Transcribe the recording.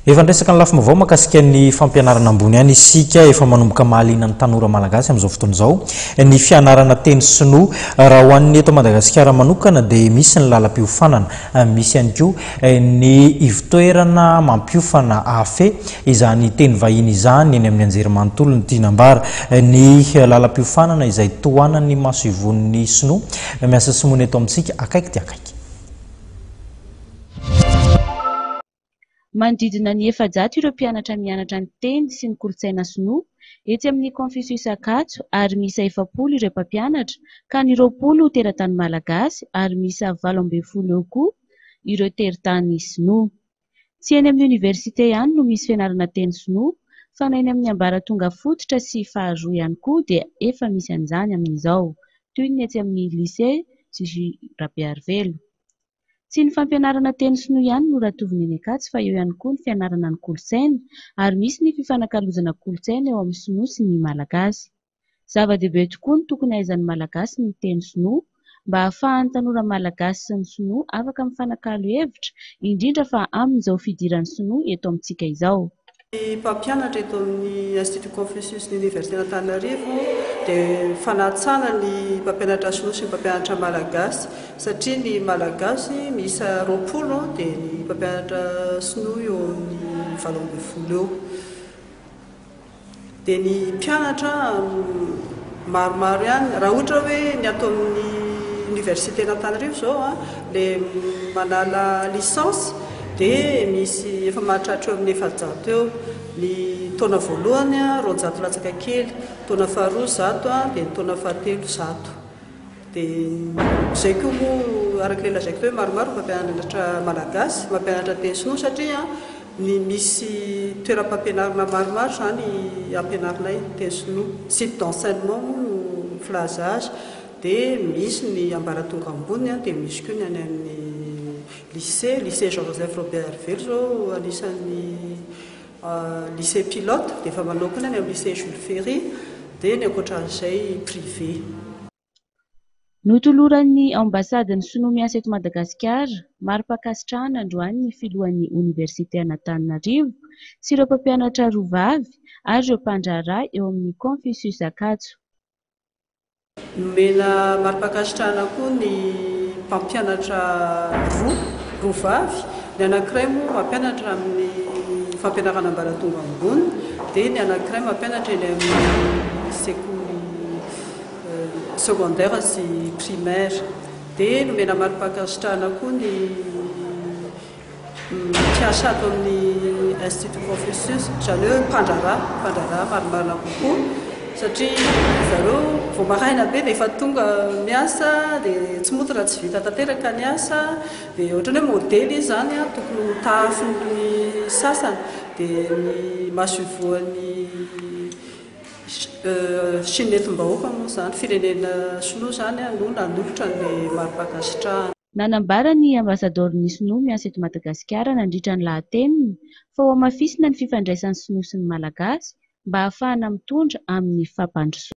Efa ndresaka ny lafim-baovao mahakasika ny fampianarana ambony any isika efa manomboka mahaliana ny tanora malagasy amin'izao fotoana izao. Ny fianarana teny sinoa raha ho an'ny eto Madagasikara manokana dia misy ny lalam-piofanana, misy ihany koa ny ivitoerana mampiofana afe izany teny vahiny izany eny amin'ny anjerimanontolo ny Tinambara. Ny lalam-piofanana izay tohanan'ny maso ivon'ny sinoa miasa simona eto amintsika akaiky dia akaiky. Manodidina ny 700 ireo mpianatra mianatra ny teny sy ny kolontsaina sinoa etsy amin'ny Confucius Akatso ary misa 700 ireo mpampianatra ka ny 20 teratany malagasy ary misa 80 eo koa ireo teratany sinoa. Tsy eny amin'ny oniversite ihany no misy fianarana teny sinoa fa na eny amin'ny ambaratonga fototra sy faharoa ihany koa dia efa misy an'izany amin'izao toy ny etsy amin'ny lycée J Rabearivelo. Tsy ny fampianarana teny sinoa ihany no ratoviny eny Akatso fa eo ihany koa ny fianarana ny kolontsaina ary misy ny fifanakalozana kolontsaina eo amin'ny sinoa sy ny malagasy. Zava-dehibe tokoa ny tokony hahaizan'ny malagasy ny teny sinoa mba ahafahan'ny tanora malagasy sy ny sinoa afaka mifanakalo hevitra indrindra fa amin'izao fidiran'ny sinoa eto amintsika izao. Ny mpampianatra eto amin'ny Institut Confucius ny Université Antananarivo dia fanatsana ny mpampianatra sinoa sy ny mpampianatra malagasy satria ny malagasy miisa 20 dia ny mpampianatra sinoa eo amin'ny 80 eo. Dia ny mpianatra maromaro ihany raha ohatra hoe ny atao amin'ny Université Antananarivo zao dia manala lisansy dia misy efa mahatratra eo amin'ny 700 eo. Ny taona voalohany 200 latsaka kely, taona faharoa 100 dia ny taona fahatelo 100. Dia izay koa moa araka ilay lazaiko hoe maromaro mpampianatra malagasy, mpampianatra teny sinoa satria ny misy toeram-pampianarana maromaro zany ampianarinay teny sinoa. Site d'enseignement no filaza azy dia misy ny ambaratonga ambony dia misy koa ny any amin'ny lycée Jean-Joseph Robert-Arvelo zao anisan'ny lycée pilote dia efa manokana ny amin'ny lycée Jules Ferry dia ny ankoatran'izay privé. Notoloran'ny ambasadiny sinoa miasa eto Madagasikara mari-pakasitrahana androany ny filohan'ny Université Antananarivo sy ireo mpampianatra roavavy ary ireo mpandraharaha eo amin'ny Confucius Akatso. Nomena mari-pakasitrahana koa ny mpampianatra roavavy, ny anankiray moa mampianatra amin'ny fampianarana ambaratonga ambony dia ny anankiray mampianatra eny amin'ny sekoly secondaire sy primaire. Dia nomena mari-pakasitrahana koa ny mpiasa ato amin'ny Institut Confucius izany hoe mpandraharaha maromaro kokoa satria zareo vao maraina be dia efa tonga miasa dia tsy moty raha tsy vita tanteraka ny asa dia ohatrany hoe modely izany tokony ho tahafin'ny sasany dia ny maso ivoan'ny sinetim-bahoaka moa izany firenena sinoa izany no nanolotra ny mari-pakasitrahana. Nanambara ny ambasador'ny sinoa miasa eto Madagasikara nandritra ny lahateniny fa ho amafisina ny fifandraisan'ny sinoa sy ny malagasy mba ahafahana mitondra amin'ny fampandrosoana.